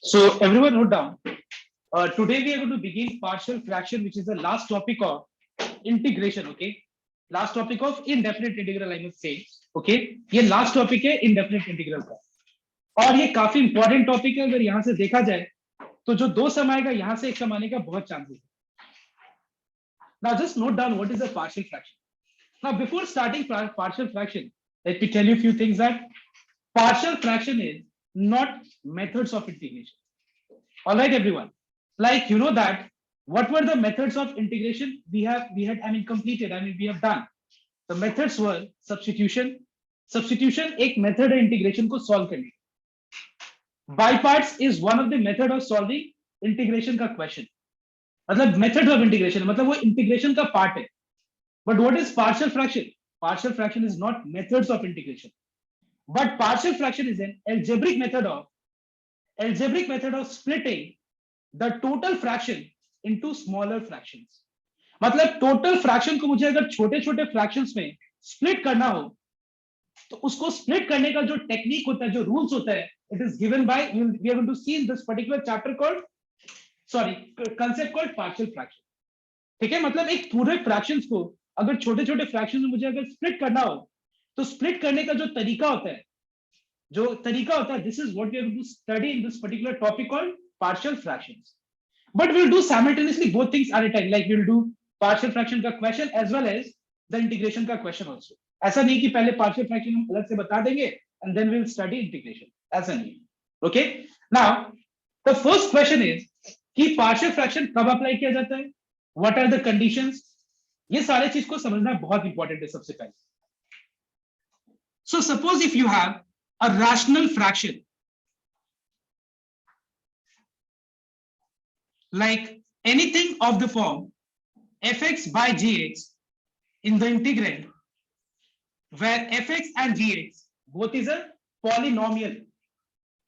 So everyone note down. Today we are going to begin partial fraction, which is the last topic of integration. Okay, last topic of indefinite integral, I must say. Okay, ये last topic है indefinite integral का, और ये काफी important topic है. अगर यहाँ से देखा जाए तो जो दो सम आएगा यहाँ से एक सम आने का बहुत chances है. Now just note down what is a partial fraction. Now before starting partial fraction, let me tell you a few things that partial fraction is not methods of integration. All right, everyone. Like you know that what were the methods of integration we had completed. We have done. The methods were substitution. Substitution एक method है integration को solve करने. By parts is one of the method of solving integration का question. मतलब method of integration मतलब वो integration का part है. But what is partial fraction? Partial fraction is not methods of integration. But partial fraction is an algebraic method of splitting the total fraction into smaller fractions. मतलब total fraction को मुझे अगर छोटे छोटे fractions में split करना हो तो उसको split करने का जो technique होता है, जो rules होता है, it is given by, we are going to see in this particular chapter called, concept called partial fraction. ठीक है, मतलब एक पूरे fractions को अगर छोटे छोटे fractions में मुझे अगर split करना हो तो split करने का जो तरीका होता है, this is what we are going to study in this particular topic called partial fractions. But we'll do simultaneously both things at a time. Like we'll do partial fraction का question as well as the integration का question also. ऐसा नहीं कि पहले partial fraction हम अलग से बता देंगे and then we'll study integration. ऐसा नहीं. Okay. Now the first question is कि partial fraction कब apply किया जाता है? What are the conditions? ये सारे चीज को समझना बहुत important है सबसे पहले. So suppose if you have a rational fraction like anything of the form fx by gx in the integrand where fx and gx both is a polynomial.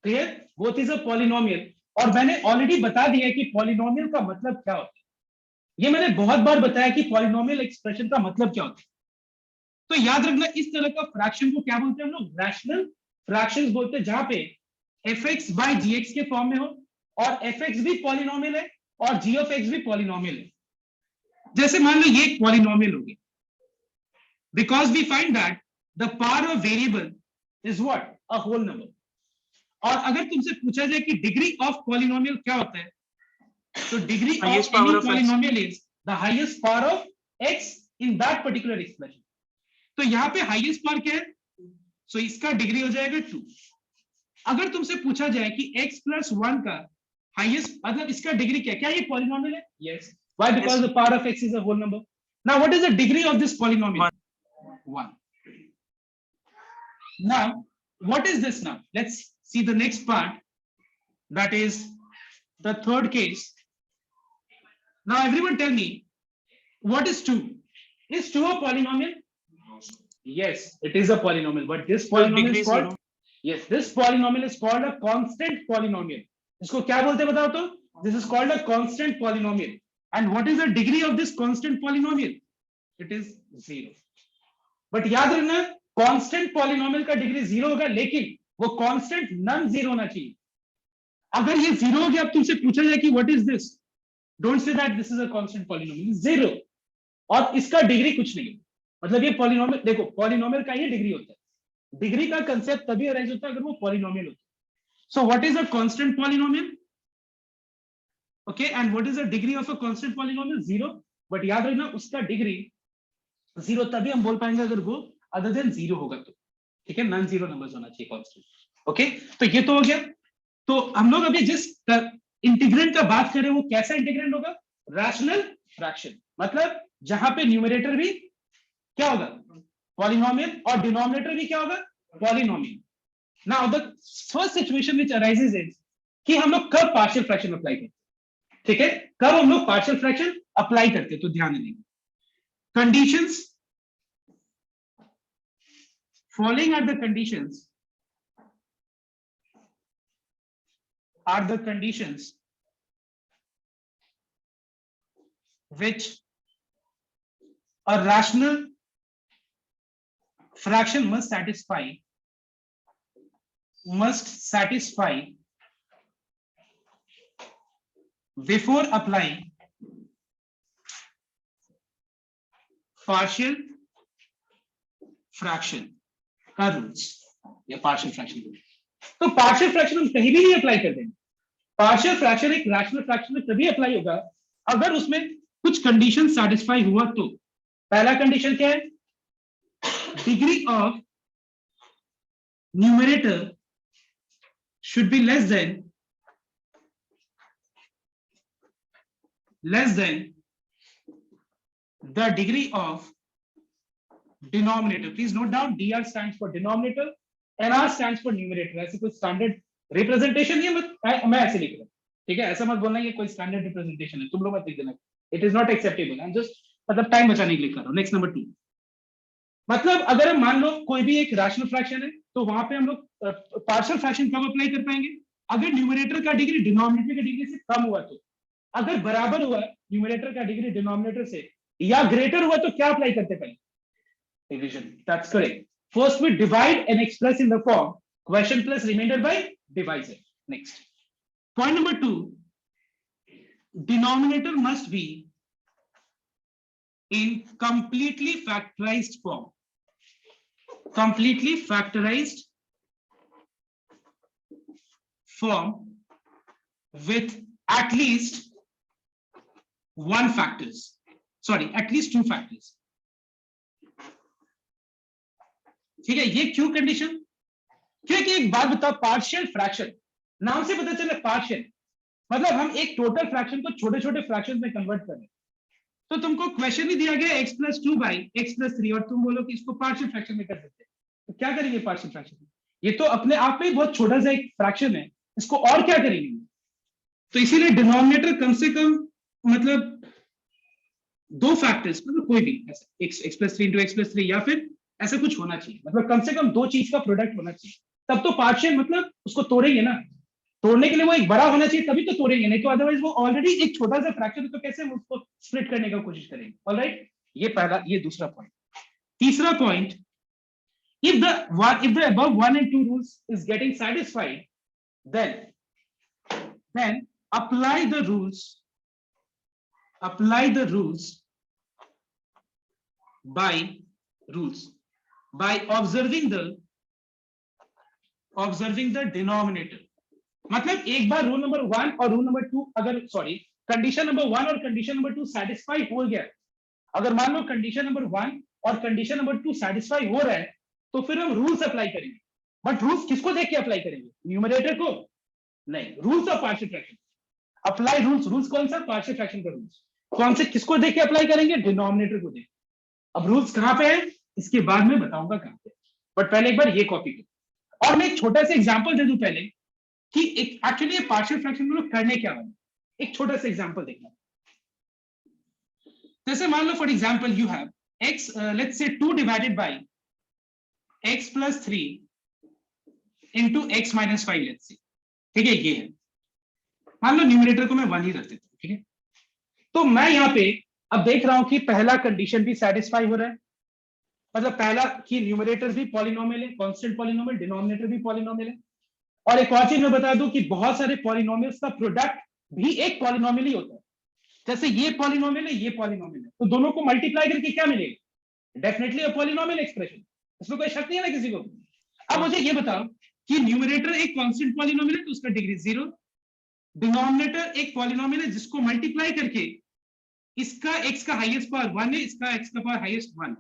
Clear? Both is a polynomial. और मैंने already बता दिया कि polynomial का मतलब क्या होता है. ये मैंने बहुत बार बताया कि पॉलिनोमियल एक्सप्रेशन का मतलब क्या होता है. तो याद रखना इस तरह का फ्रैक्शन को क्या बोलते हैं हम लोग? रैशनल फ्रैक्शंस बोलते हैं, जहां पे fx by gx के फॉर्म में हो और fx भी पॉलिनोमियल है और g of x भी पॉलिनोमियल है. जैसे मान लो ये एक पॉलिनोमियल हो गया, because we find that the power of variable is what? A whole number. और अगर तुमसे पूछा जाए कि डिग्री ऑफ पॉलिनोमियल क्या होता है, तो degree of any polynomial is the highest power of x in that particular expression. तो यहाँ पे हाईएस्ट पावर क्या है? सो इसका डिग्री हो जाएगा 2. अगर तुमसे पूछा जाए कि x plus 1 का हाईएस्ट मतलब इसका डिग्री क्या? क्या ये पॉलिनोमियल है? Yes. Why? Because the power of x is a whole number. Now what is the degree of this polynomial? 1. Now what is this? Now let's see the next part, that is the third case. Now everyone tell me, what is 2? Is 2 a polynomial? Yes, it is a polynomial, but this polynomial is called, yes, this polynomial is called a constant polynomial. इसको क्या बोलते हैं बताओ तो? This is called a constant polynomial. And what is the degree of this constant polynomial? It is 0. But याद रखना constant polynomial का degree 0 होगा, लेकिन वो constant नन 0 होना चाहिए. अगर ये 0 हो गया, अब तुमसे पूछा जाए कि what is this? Don't say that this is a constant polynomial. 0. और इसका डिग्री कुछ नहीं. मतलब ये पॉलिनोमियल, देखो पॉलिनोमियल का ही डिग्री होता है. डिग्री का कंसेप्ट तभी अरेंज होता है अगर वो पॉलिनोमियल होता है. So what is a constant polynomial? Okay, and what is the degree of a constant polynomial? 0. But याद रखना उसका डिग्री 0 तभी हम बोल पाएंगे अगर वो अदर देन 0 होगा तो. ठीक है, नॉन 0 नंबर्स होना चाहिए कांस्टेंट. ओके, तो ये तो हो गया. तो हम लोग अभी जिस इंटीग्रेंड का बात करें वो कैसा इंटीग्रेंड होगा? Rational fraction. मतलब जहां पे न्यूमरेटर भी क्या होगा? पॉलिनोमियल, और डिनोमिनेटर भी क्या होगा? Polynomial. Now the first situation which arises is कि हम लोग कब पार्शियल फ्रैक्शन अप्लाई करते हैं. ठीक है, कब हम लोग पार्शियल फ्रैक्शन अप्लाई करते हैं, तो ध्यान देंगे. Conditions, following are the conditions which a rational fraction must satisfy must satisfy before applying partial fraction का रूल्स या पार्शियल फ्रैक्शन रूल। तो पार्शियल फ्रैक्शन हम कहीं भी नहीं अप्लाई कर देंगे। पार्शियल फ्रैक्शन एक रैशनल फ्रैक्शन में तभी अप्लाई होगा अगर उसमें कुछ कंडीशन सेटिस्फाई हुआ तो। पहला कंडीशन क्या है? Degree of numerator should be less than the degree of denominator. Please note down, dr stands for denominator, nr stands for numerator. ऐसे कोई स्टैंडर्ड रिप्रेजेंटेशन नहीं है, मैं ऐसे लिख रहा हूं, ठीक है? ऐसा मत बोलना ये कोई स्टैंडर्ड रिप्रेजेंटेशन है, तुम लोग मत लिख देना, it is not acceptable. I am just मतलब टाइम बचाने के लिए कर रहा हूं। नेक्स्ट नंबर 2, मतलब अगर हम मान लो कोई भी एक रैशनल फ्रैक्शन है तो वहां पे हम लोग पार्शियल फ्रैक्शन कब अप्लाई कर पाएंगे? अगर न्यूमरेटर का डिग्री डिनोमिनेटर की डिग्री से कम हुआ तो। अगर बराबर हुआ न्यूमरेटर का डिग्री डिनोमिनेटर से या ग्रेटर हुआ तो क्या अप्लाई करते पहले? Division. That's correct. First we divide and express in the form question plus remainder by divisor. Next point number 2, denominator must be in completely factorized form. completely factorized form with at least one factors, sorry at least two factors। ठीक है, ये क्यों condition? क्योंकि एक बात बताओ, partial fraction नाम से पता चला पार्शियल मतलब हम एक टोटल फ्रैक्शन को छोटे छोटे फ्रैक्शन में कन्वर्ट कर रहे हैं। तो तुमको क्वेश्चन ही दिया गया x + 2 / x + 3 और तुम बोलो कि इसको पार्शियल फ्रैक्शन में कर सकते हैं, तो क्या करेंगे पार्शियल फ्रैक्शन में? ये तो अपने आप में बहुत छोटा सा एक फ्रैक्शन है, इसको और क्या करेंगे? तो इसीलिए डिनोमिनेटर कम से कम मतलब दो फैक्टर्स, मतलब कोई भी x + 3 × x + 3 या फिर ऐसा कुछ होना चाहिए, मतलब कम से कम दो चीज का प्रोडक्ट होना चाहिए, तब तो पार्शियल मतलब उसको तोड़ेंगे ना। तोड़ने के लिए वो एक बड़ा होना चाहिए तभी तो तोड़ेंगे, नहीं तो अदरवाइज वो ऑलरेडी एक छोटा सा फ्रैक्चर है तो कैसे हम उसको स्प्लिट करने का कोशिश करेंगे। ऑलराइट, ये पहला, ये दूसरा पॉइंट। तीसरा point, if the above 1 and 2 rules is getting satisfied, then apply the rules by observing the denominator। मतलब एक बार रूल नंबर 1 और रूल नंबर 2 अगर कंडीशन नंबर 1 और कंडीशन नंबर 2 सेटिस्फाई हो गया, अगर मान लो कंडीशन नंबर 1 और कंडीशन नंबर 2 सेटिस्फाई हो रहा है तो फिर हम रूल्स अप्लाई करेंगे। बट रूल्स किसको देख के अप्लाई करेंगे? न्यूमरेटर को नहीं, rules of partial fraction. Apply rules कौन सा? पार्शियल फ्रैक्शन का रूल्स। कौन से, किसको देख के अप्लाई करेंगे? डिनोमिनेटर को देख। अब रूल्स कहां पे है इसके बाद में बताऊंगा कहां पे, बट पहले एक बार ये कॉपी करो। और मैं एक छोटा सा एग्जांपल दे दूं पहले कि एक्चुअली ये पार्शियल फ्रैक्शन में लोग करने क्या वाले। एक छोटा सा एग्जांपल देखना, जैसे मान लो for example you have x let's say 2 divided by x + 3 into x - 5 let's say, ठीक है? ये है, मान लो न्यूमरेटर को मैं 1 ही रख देता हूं, ठीक है? तो मैं यहाँ पे अब देख रहा हूं कि पहला कंडीशन भी सेटिस्फाई हो रहा है, मतलब पहला कि न्यूमरेटर भी पॉलिनोमियल है, कांस्टेंट पॉलिनोमियल, डिनोमिनेटर भी पॉलिनोमियल है। और एक और चीज मैं बता दूं कि बहुत सारे पॉलिनोमियल्स का प्रोडक्ट भी एक पॉलिनोमियल ही होता है। जैसे ये पॉलिनोमियल है, ये पॉलिनोमियल है, तो दोनों को मल्टीप्लाई करके क्या मिलेगा? डेफिनेटली अ पॉलिनोमियल एक्सप्रेशन, इसमें कोई शक नहीं है ना किसी को। अब मुझे ये बताओ कि न्यूमरेटर एक कांस्टेंट पॉलिनोमियल है तो उसका डिग्री 0, डिनोमिनेटर एक पॉलिनोमियल है जिसको मल्टीप्लाई करके इसका x का हाईएस्ट पावर 1 है, इसका x का पावर हाईएस्ट 1,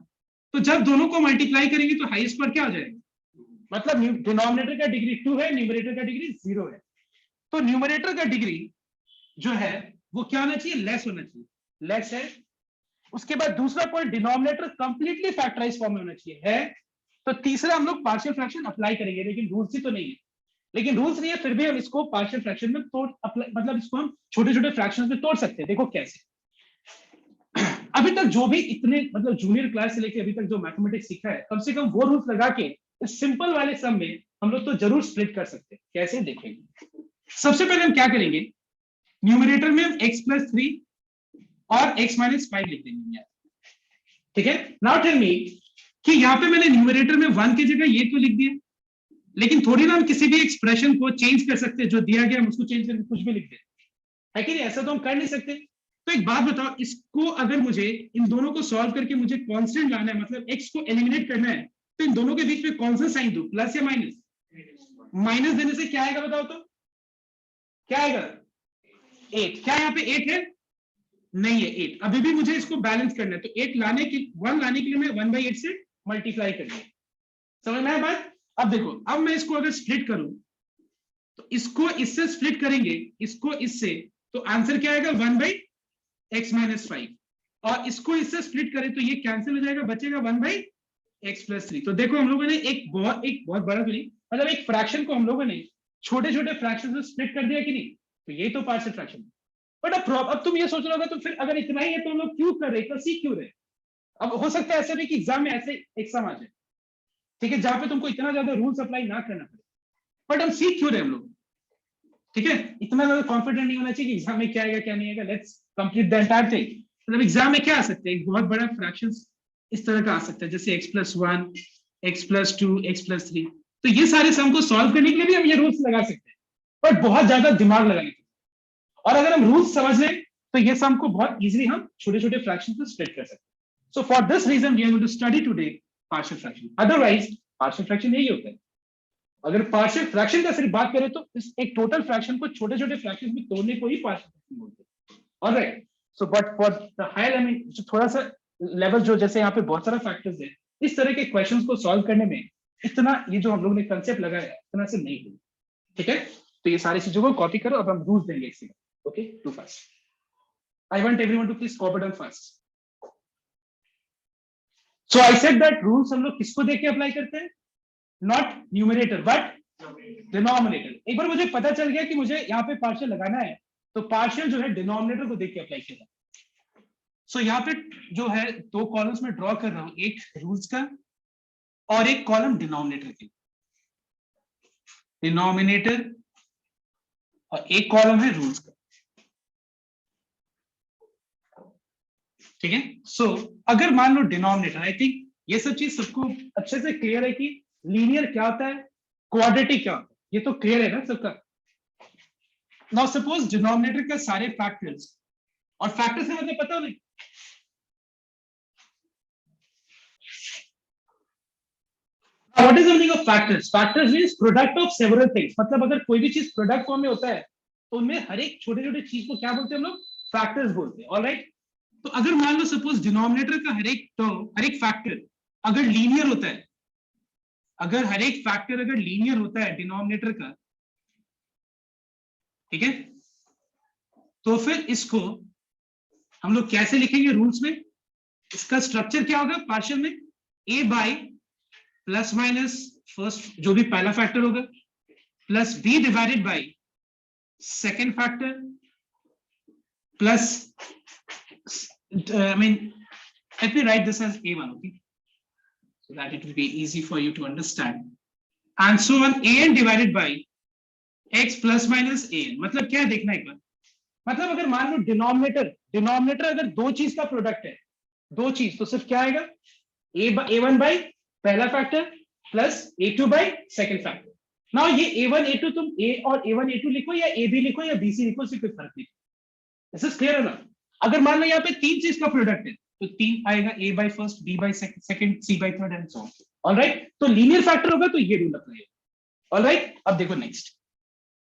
तो जब दोनों को मल्टीप्लाई करेंगे तो हाईएस्ट पावर क्या हो जाएगा? मतलब डिनोमिनेटर का डिग्री 2 है, न्यूमरेटर का डिग्री 0 है। तो न्यूमरेटर का डिग्री जो है वो क्या होना चाहिए? लेस होना चाहिए, लेस है। उसके बाद दूसरा point, denominator completely factorize form में होना चाहिए, है। तो तीसरा हम लोग पार्शियल फ्रैक्शन अप्लाई करेंगे, लेकिन रूल्स ही तो नहीं है, लेकिन रूल्स नहीं है फिर भी हम इसको पार्शियल फ्रैक्शन में तोड़ मतलब इसको हम छोटे छोटे फ्रैक्शंस में तोड़ सकते हैं। देखो कैसे। अभी तक जो भी इतने मतलब जूनियर क्लास से लेके अभी तक जो मैथमेटिक्स सीखा है, कम से कम वो रूल्स लगा के इस सिंपल वाले सम में हम लोग तो जरूर स्प्लिट कर सकते हैं। कैसे देखेंगे? सबसे पहले हम क्या करेंगे, न्यूमरेटर में हम x + 3 और x - 5 लिख देंगे, ठीक है? नाउ टेल मी कि यहाँ पे मैंने न्यूमरेटर में 1 की जगह ये तो लिख दिया, लेकिन थोड़ी ना हम किसी भी एक्सप्रेशन को चेंज कर सकते हैं, जो दिया गया हम उसको चेंज करके कुछ भी लिख दें, है कि नहीं? ऐसा तो हम कर नहीं सकते। तो एक बात बताओ, इसको अगर मुझे इन दोनों को सॉल्व करके मुझे कांस्टेंट लाना है, मतलब एक्स को एलिमिनेट करना है, तो इन दोनों के बीच में कौन सा साइन दूं, प्लस या माइनस? माइनस देने से क्या आएगा बताओ तो, क्या आएगा? 8। क्या यहाँ पे 8 है? नहीं है 8। अभी भी मुझे इसको बैलेंस करना है, तो 8 लाने के 1 लाने के लिए मैं 1/8 से मल्टीप्लाई कर दिया। समझ में आया बात? अब देखो, अब मैं इसको अगर स्प्लिट करूं, तो इसको इससे स्प्लिट करेंगे, इसको इससे, तो आंसर क्या आएगा? 1/x-5। और इसको इससे स्प्लिट करें तो ये कैंसिल हो जाएगा, बचेगा 1/x+3। तो देखो हम लोगों ने एक बहुत बड़ा तो नहीं, मतलब एक फ्रैक्शन को हम लोगों ने छोटे छोटे फ्रैक्शन में स्प्लिट कर दिया कि नहीं? तो ये तो पार्शियल फ्रैक्शन। बट अब तुम ये सोच रहे हो, तो फिर अगर इतना ही है तो हम लोग क्यों कर रहे, इतना सीख क्यों रहे? अब हो सकता है ऐसा भी कि एग्जाम में ऐसे एग्जाम आ जाए, ठीक है, जहां पे तुमको इतना ज्यादा रूल्स अप्लाई ना करना पड़े, बट हम सीख क्यों रहे हम लोग? ठीक है, इतना ज्यादा कॉन्फिडेंट नहीं होना चाहिए कि एग्जाम में क्या आएगा क्या नहीं आएगा, let's complete the entire thing. मतलब एग्जाम में क्या आ सकता है, एक बहुत बड़ा फ्रैक्शन इस तरह का आ सकता है, जैसे x+1, x+2, x+3। तो ये सारे सम को सॉल्व करने के लिए भी हम ये रूल्स लगा सकते हैं, बट बहुत ज्यादा दिमाग लगाएंगे। और अगर हम रूल्स समझ लें तो ये सम को बहुत इजीली हम छोटे छोटे फ्रैक्शन में स्प्लिट कर सकते हैं। So for this reason we are going to study today partial fraction. Otherwise partial fraction यही होता है। अगर पार्शियल फ्रैक्शन का सिर्फ बात करें तो इस एक टोटल फ्रैक्शन को छोटे छोटे फ्रैक्शन में तोड़ने को ही पार्शियल फ्रैक्शन बोलते हैं। Alright, so but for the higher level, जो थोड़ा सा लेवल, जो जैसे यहाँ पे बहुत सारा फैक्टर्स है, इस तरह के क्वेश्चंस को सॉल्व करने में इतना ये जो हम लोग ने कंसेप्ट लगाया है इतना से नहीं हुई। ठीक है, तो ये सारी चीजों को कॉपी करो। अब हम रूल्स देंगे इसके। Okay, too fast. I want everyone to please copy down fast. So I said that rules हम लोग किसको देख के अप्लाई करते हैं? Not numerator but denominator. एक बार मुझे पता चल गया कि मुझे यहाँ पे पार्शियल लगाना है, तो पार्शियल जो है डिनोमिनेटर को देख के अप्लाई किया। सो यहाँ पे जो है दो कॉलम्स में ड्रॉ कर रहा हूं, एक रूल्स का और एक कॉलम डिनोमिनेटर की। डिनोमिनेटर और एक कॉलम है रूल्स का। ठीक है, सो अगर मान लो डिनोमिनेटर, आई थिंक ये सब चीज सबको अच्छे से क्लियर है कि लीनियर क्या होता है, क्वाड्रेटिक क्या होता है, ये तो क्लियर है ना सबका। नाउ सपोज डिनोमिनेटर का सारे फैक्टर्स, और फैक्टर से मतलब पता नहीं, what is the meaning of factors? Factors means product of several things. मतलब अगर कोई भी चीज प्रोडक्ट फॉर्म में होता है तो उनमें हर एक छोटे छोटे चीज को क्या बोलते हैं हम लोग? फैक्टर्स बोलते हैं। ऑलराइट, तो अगर मान लो सपोज डिनोमिनेटर का हर एक टर्म, हर एक फैक्टर अगर लीनियर होता है, अगर हर एक फैक्टर अगर लीनियर होता है डिनोमिनेटर का, ठीक है, तो फिर इसको हम लोग कैसे लिखेंगे रूल्स में? इसका स्ट्रक्चर क्या होगा पार्शियल में? A by plus minus first जो भी पहला फैक्टर होगा, plus B divided by second factor, plus I mean, let me write this as A1, okay? So that it will be easy for you to understand. And so on, an divided by x plus minus an. मतलब क्या देखना एक बार? मतलब अगर मान लो denominator अगर दो चीज का प्रोडक्ट है, दो चीज, तो सिर्फ क्या आएगा? a1 बाई पहला factor plus a2 by second factor. Now ये a1 a2 तुम a और a1 a2 लिखो या ab लिखो या bc लिखो, इससे कोई फर्क नहीं। दिस इज क्लियर है ना? अगर मान लो यहाँ पे तीन चीज का प्रोडक्ट है तो तीन आएगा, a by first, b by second, c by third and so on. Alright, तो लीनियर फैक्टर होगा तो ये रूल अप्लाई होगा। ऑलराइट, अब देखो next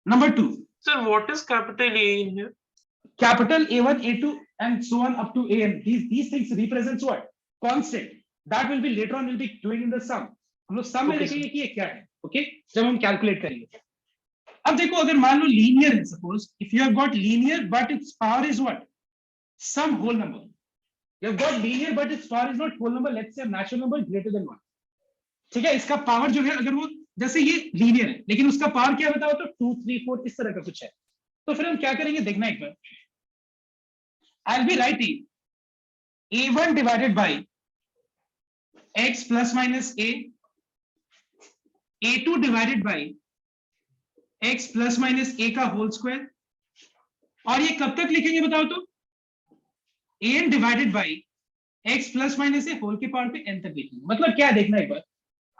number 2। Sir, what is capital A in here? Capital A1, A2 and so on up to AN. These things represents what? Constant. That will be later on we'll be doing in the sum. हम लोग सम में देखेंगे कि ये क्या है, okay, जब हम कैलकुलेट करेंगे। अब देखो अगर मान लो लीनियर है, suppose if you have got linear but its power is what? Some whole number. You have got linear but its power is not whole number, let's say natural number greater than 1। ठीक है, इसका power जो है अगर वो, जैसे ये linear है लेकिन उसका पावर क्या बताओ तो 2 3 4 इस तरह का कुछ है, तो फिर हम क्या करेंगे देखना एक बार। I'll be writing a1 divided by x plus minus a, a2 divided by x plus minus a का होल स्क्वायर, और ये कब तक लिखेंगे बताओ तो? an divided by x plus minus a whole के पावर पे n तक लिखेंगे। मतलब क्या देखना एक बार,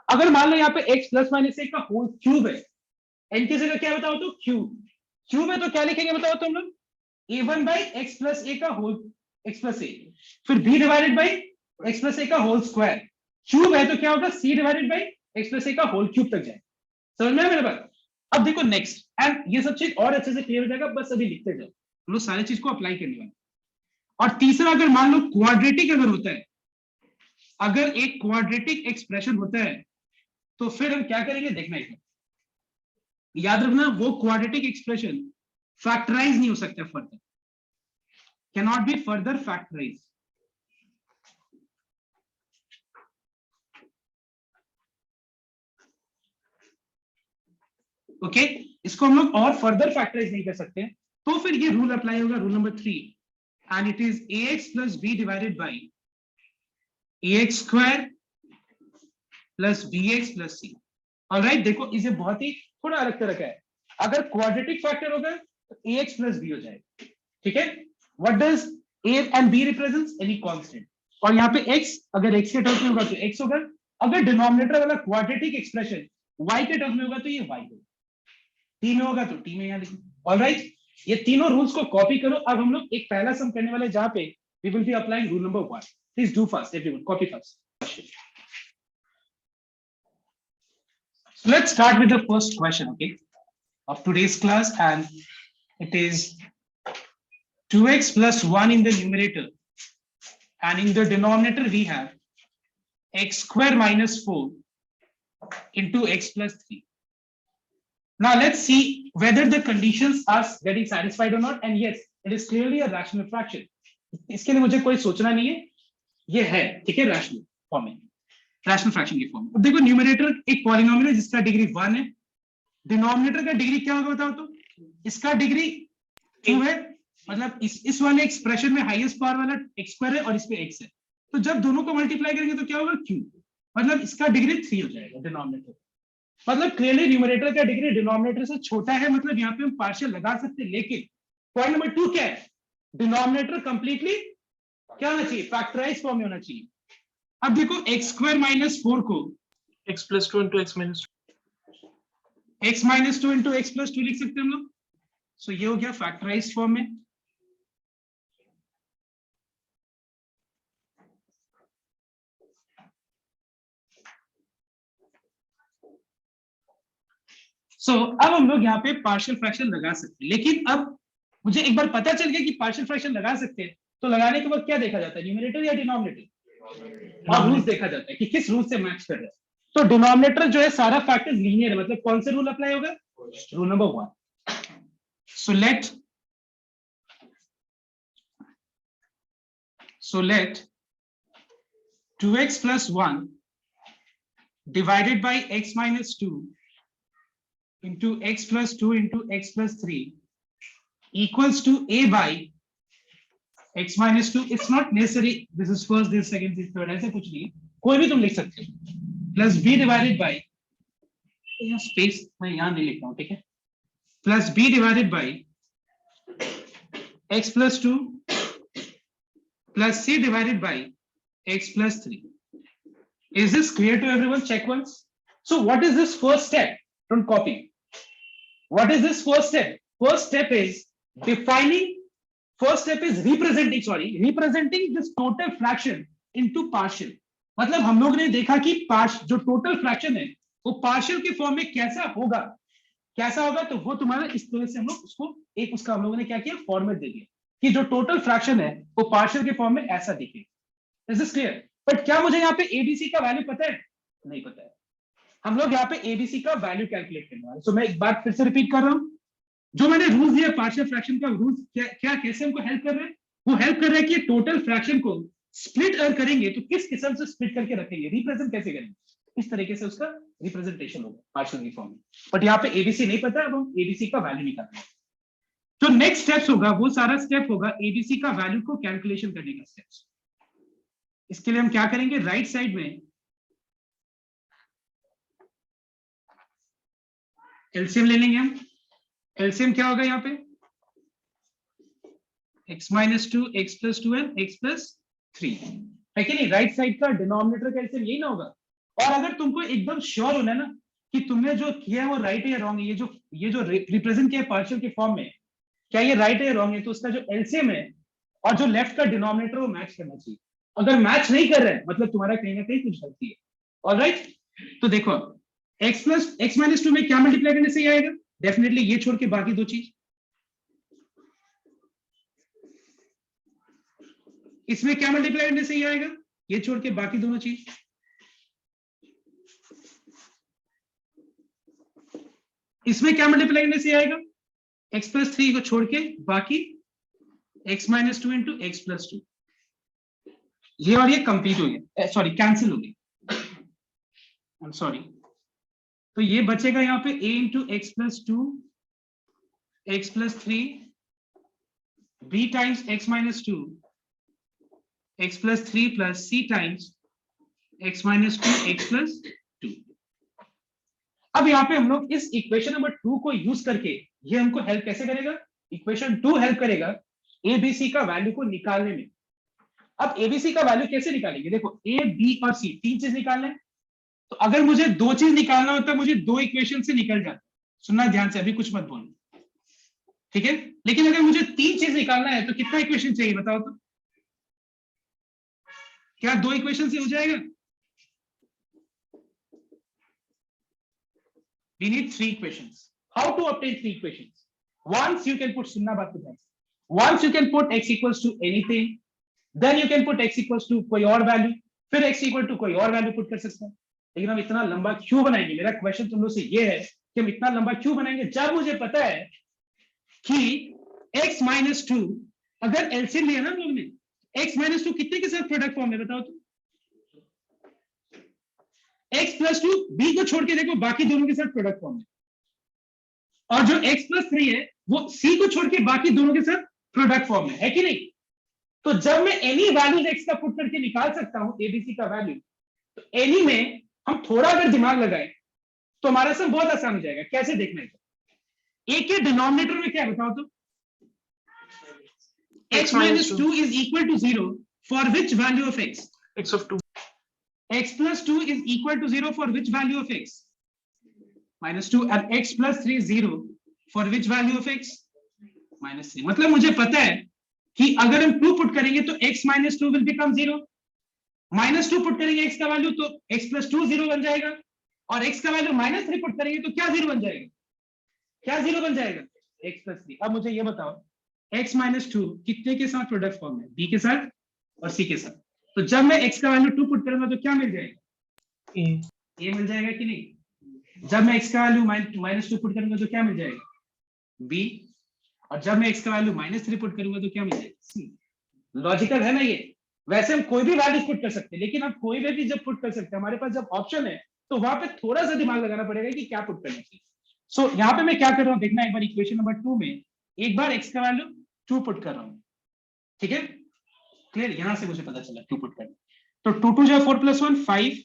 अगर मान लो यहाँ पे x प्लस माइनस ए का होल क्यूब है, n की जगह क्या बताओ तो क्यूब है, तो क्या लिखेंगे बताओ तुम लोग, a1 by x plus a का होल एक्स प्लस ए, फिर b divided by x plus a का होल स्क्वायर, क्यूब है तो क्या होगा c divided by x plus a का होल क्यूब तक जाए। समझ में आया मेरे बात? अब देखो नेक्स्ट, एंड ये सब चीज और अच्छे से क्लियर हो जाएगा, बस अभी लिखते जाओ, हम लोग सारी चीज को अप्लाई करने वाले। और तीसरा, अगर मान लो क्वाड्रेटिक अगर होता है, अगर एक क्वाड्रेटिक एक्सप्रेशन होता है तो फिर हम क्या करेंगे देखना है। याद रखना वो क्वाड्रेटिक एक्सप्रेशन फैक्टराइज नहीं हो सकता, further can not be further factorize. Okay, इसको हम लोग और फर्दर फैक्टराइज नहीं कर सकते, तो फिर ये रूल अप्लाई होगा, rule number 3, and it is ax plus b divided by ax square plus bx plus c। Alright, देखो इसे बहुत ही थोड़ा अलग तरह का है, अगर क्वाड्रेटिक फैक्टर होगा तो ax प्लस b हो जाएगा, ठीक है। What does a and b represents, any constant, और यहाँ पे x अगर x के टर्म में होगा तो x होगा, अगर डिनोमिनेटर वाला क्वाड्रेटिक एक्सप्रेशन y के टर्म में होगा तो ये y होगा, t में होगा तो t में यहाँ लिखो। ऑलराइट, ये तीनों रूल्स को कॉपी करो। अब हम लोग एक पहला सम करने वाले जहां पे we will be applying rule number 1। Please do fast everyone, copy fast. So let's start with the first question, okay, of today's class, and it is 2x plus 1 in the numerator, and in the denominator we have x square minus 4 into x plus 3. Now let's see whether the conditions are getting satisfied or not, and yes, it is clearly a rational fraction. इसके लिए मुझे कोई सोचना नहीं है, ये है, ठीक है, रैशनल फॉर्म में, रैशनल फ्रैक्शन की फॉर्म में। अब देखो न्यूमरेटर एक पॉलिनोमियल है जिसका डिग्री 1 है, डिनोमिनेटर का डिग्री क्या होगा बताओ तो, इसका डिग्री 2 है, मतलब इस वाले एक्सप्रेशन में हाईएस्ट पावर वाला x स्क्वायर है और इस पे x है, तो जब दोनों को मल्टीप्लाई करेंगे तो क्या होगा q, मतलब इसका डिग्री 3 हो जाएगा डिनोमिनेटर, मतलब क्लियरली न्यूमरेटर का डिग्री डिनोमिनेटर से छोटा है, मतलब यहाँ पे हम पार्शियल लगा सकते हैं, लेकिन पॉइंट नंबर 2 क्या है, डिनोमिनेटर कंप्लीटली क्या होना चाहिए, फैक्टराइज फॉर्म में होना चाहिए। अब देखो x स्क्वायर माइनस 4 को x plus 2 into x minus 2. x minus 2 into x plus 2 लिख सकते हैं हम लोग, सो ये हो गया फैक्टराइज फॉर्म में। अब हम लोग यहाँ पे पार्शियल फ्रैक्शन लगा सकते हैं, लेकिन अब मुझे एक बार पता चल गया कि पार्शियल फ्रैक्शन लगा सकते हैं, तो लगाने के बाद क्या देखा जाता है, न्यूमरेटर या डिनोमिनेटर, और रूल्स देखा जाता है कि किस रूल से मैच कर रहा है। तो डिनोमिनेटर जो है सारा फैक्टर्स लीनियर है, मतलब कौन से रूल अप्लाई होगा, rule number 1। So let 2x plus 1 divided by x minus 2 into x plus 2 into x plus 3 equals to a by x minus 2. It's not necessary this is first, this second, this third, ऐसे कुछ नहीं, कोई भी तुम लिख सकते हो, plus b divided by, यहाँ स्पेस मैं यहाँ नहीं लिखता हूँ, ठीक है, plus b divided by x plus 2 plus c divided by x plus 3. Is this clear to everyone? Check once. So what is this first step? Don't copy. What is this first step? First step is defining, first step is representing this total fraction into partial. मतलब हम लोग ने देखा कि जो total fraction है वो partial के फॉर्म में कैसा होगा, तो वो तुम्हारा इस तरह से हम लोग उसको एक उसका हम लोगों ने क्या किया, फॉर्मेट दे दिया कि जो टोटल फ्रैक्शन है वो पार्शियल के फॉर्म में ऐसा दिखे। Is this clear? बट क्या मुझे यहाँ पे एबीसी का वैल्यू पता है? नहीं पता है। हम लोग यहाँ पे एबीसी का वैल्यू कैलकुलेट करने वाले। सो मैं एक बात फिर से रिपीट कर रहा हूँ, जो मैंने रूल दिया पार्शियल फ्रैक्शन का, रूल क्या कैसे हमको हेल्प कर रहे हैं, वो हेल्प कर रहे हैं कि टोटल फ्रैक्शन को स्प्लिट अगर करेंगे तो किस किस्म से स्प्लिट करके रखेंगे, रिप्रेजेंट कैसे करेंगे, इस तरीके से उसका रिप्रेजेंटेशन होगा पार्शियल फॉर्म में। बट यहाँ पे एबीसी नहीं पता है, अब हम एबीसी का वैल्यू निकाल रहे हैं। जो नेक्स्ट स्टेप्स होगा वो सारा स्टेप होगा एबीसी का वैल्यू को कैलकुलेशन करने का स्टेप्स। इसके लिए हम क्या करेंगे, राइट साइड में एलसीएम ले लेंगे हम। एलसीएम क्या होगा यहाँ पे, x minus 2, x plus 2 and x plus 3 है कि नहीं। राइट साइड का डिनोमिनेटर का एलसीएम यही ना होगा, और अगर तुमको एकदम श्योर होना है ना कि तुमने जो किया है वो राइट है या रॉन्ग है, ये जो रिप्रेजेंट किया है पार्शियल के फॉर्म में, क्या ये राइट है या रॉन्ग है, तो उसका जो एलसीएम है और जो लेफ्ट का डिनोमिनेटर वो मैच करना चाहिए। अगर मैच नहीं कर रहा है मतलब तुम्हारा कहीं ना कहीं कुछ गलती है। ऑलराइट, तो देखो x माइनस 2 में क्या मल्टीप्लाई करने से आएगा, डेफिनेटली ये छोड़ के बाकी दो चीज। इसमें क्या मल्टीप्लाई करने से आएगा, ये छोड़ के बाकी दोनों चीज। इसमें क्या मल्टीप्लाई करने से आएगा, x प्लस 3 को छोड़ के बाकी x minus 2 into x plus 2। ये और ये कंप्लीट हो गया, सॉरी कैंसिल हो गया, आई एम सॉरी। तो ये बचेगा यहाँ पे a into x plus 2 x plus 3 b times x minus 2 x plus 3 plus c times x minus 2 x plus 2। अब यहाँ पे हम लोग इस इक्वेशन नंबर 2 को यूज करके ये हमको हेल्प कैसे करेगा, इक्वेशन 2 हेल्प करेगा एबीसी का वैल्यू को निकालने में। अब एबीसी का वैल्यू कैसे निकालेंगे, देखो ए बी और सी तीन चीज निकालना है, तो अगर मुझे दो चीज निकालना होता है मुझे दो इक्वेशन से निकल जाता। सुनना ध्यान से, अभी कुछ मत बोलना, ठीक है। लेकिन अगर मुझे तीन चीज निकालना है तो कितना इक्वेशन चाहिए बताओ तो, क्या दो इक्वेशन से हो जाएगा? We need three equations. How to obtain three equations? Once you can put, सुनना बात को ध्यान से, once you can put x equals to anything, then you can put x equals to कोई और वैल्यू, फिर x equal to कोई और वैल्यू पुट कर सकते हैं। लेकिन हम इतना लंबा क्यों बनाएंगे, मेरा क्वेश्चन तुम लोग से ये है कि हम इतना लंबा क्यों बनाएंगे जब मुझे पता है कि x माइनस 2 अगर एलसीएम लिया ना हम लोग ने, x माइनस 2 कितने के साथ प्रोडक्ट फॉर्म है बताओ तो, x प्लस 2 b को छोड़ के देखो बाकी दोनों के साथ प्रोडक्ट फॉर्म है, और जो x प्लस 3 है वो c को छोड़ के बाकी दोनों के साथ प्रोडक्ट फॉर्म है कि नहीं? तो जब मैं एनी वैल्यूज x का पुट करके निकाल सकता हूं एबीसी का वैल्यू, तो एनी में हम थोड़ा अगर दिमाग लगाए तो हमारा सब बहुत आसान हो जाएगा। कैसे देखना है, a के डिनोमिनेटर में क्या बताओ तो, x minus 2 is equal to 0 for which value of x? X of 2. x plus 2 is equal to 0 for which value of x? Minus 2, and x plus 3 is 0 for which value of x? Minus 3। मतलब मुझे पता है कि अगर हम 2 put करेंगे तो x minus 2 will become 0, minus 2 put करेंगे x का वैल्यू तो x plus 2 0 बन जाएगा, और x का वैल्यू माइनस 3 पुट करेंगे तो क्या 0 बन जाएगा, क्या 0 बन जाएगा, x plus 3। अब मुझे ये बताओ x minus 2 कितने के साथ प्रोडक्ट फॉर्म है, b के साथ और c के साथ। तो जब मैं x का वैल्यू 2 पुट करूंगा तो क्या मिल जाएगा, a मिल जाएगा कि नहीं? जब मैं x का वैल्यू माइनस 2 पुट करूंगा तो क्या मिल जाएगा, b, और जब मैं x का वैल्यू माइनस 3 पुट करूंगा तो क्या मिल जाएगा, c। लॉजिकल है ना ये? वैसे हम कोई भी वैल्यू पुट कर सकते हैं, लेकिन अब कोई भी जब पुट कर सकते हैं, हमारे पास जब ऑप्शन है तो वहां पे थोड़ा सा दिमाग लगाना पड़ेगा कि क्या पुट करना चाहिए। सो यहाँ पे मैं क्या कर रहा हूँ देखना एक बार, इक्वेशन नंबर 2 में एक बार x का वैल्यू 2 पुट कर रहा हूँ, ठीक है, क्लियर? यहां से मुझे पता चला 2 पुट करना, तो 2 2 जो 4 प्लस 1 5,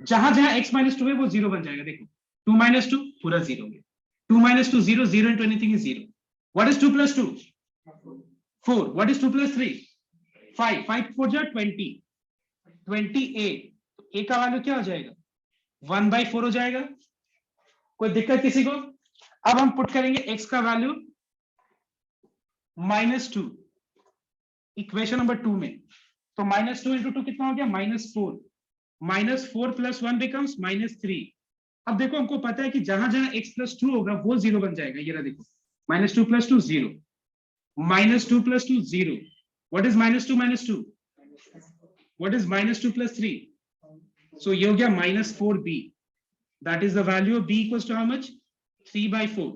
जहां जहां x माइनस 2 है वो 0 बन जाएगा। देखो 2 माइनस 2 पूरा 0 हो गया, 2 minus 2 0, 0 into anything is 0। What is 2 plus 2? 4। What is 2 plus 3? 5। 5 4 जा 20, 28। तो a का वैल्यू क्या हो जाएगा, 1/4 हो जाएगा। कोई दिक्कत किसी को? अब हम पुट करेंगे x का वैल्यू -2 इक्वेशन नंबर 2 में, तो -2 into 2 कितना हो गया, -4। -4 plus 1 becomes -3। अब देखो हमको पता है कि जहां जहां x plus 2 होगा वो 0 बन जाएगा। ये रहा देखो, -2 plus 2 0, -2 plus 2 0। What is -2 minus 2? What is -2 plus 3? So ये हो गया -4b। That is the value of b equals to how much? 3/4।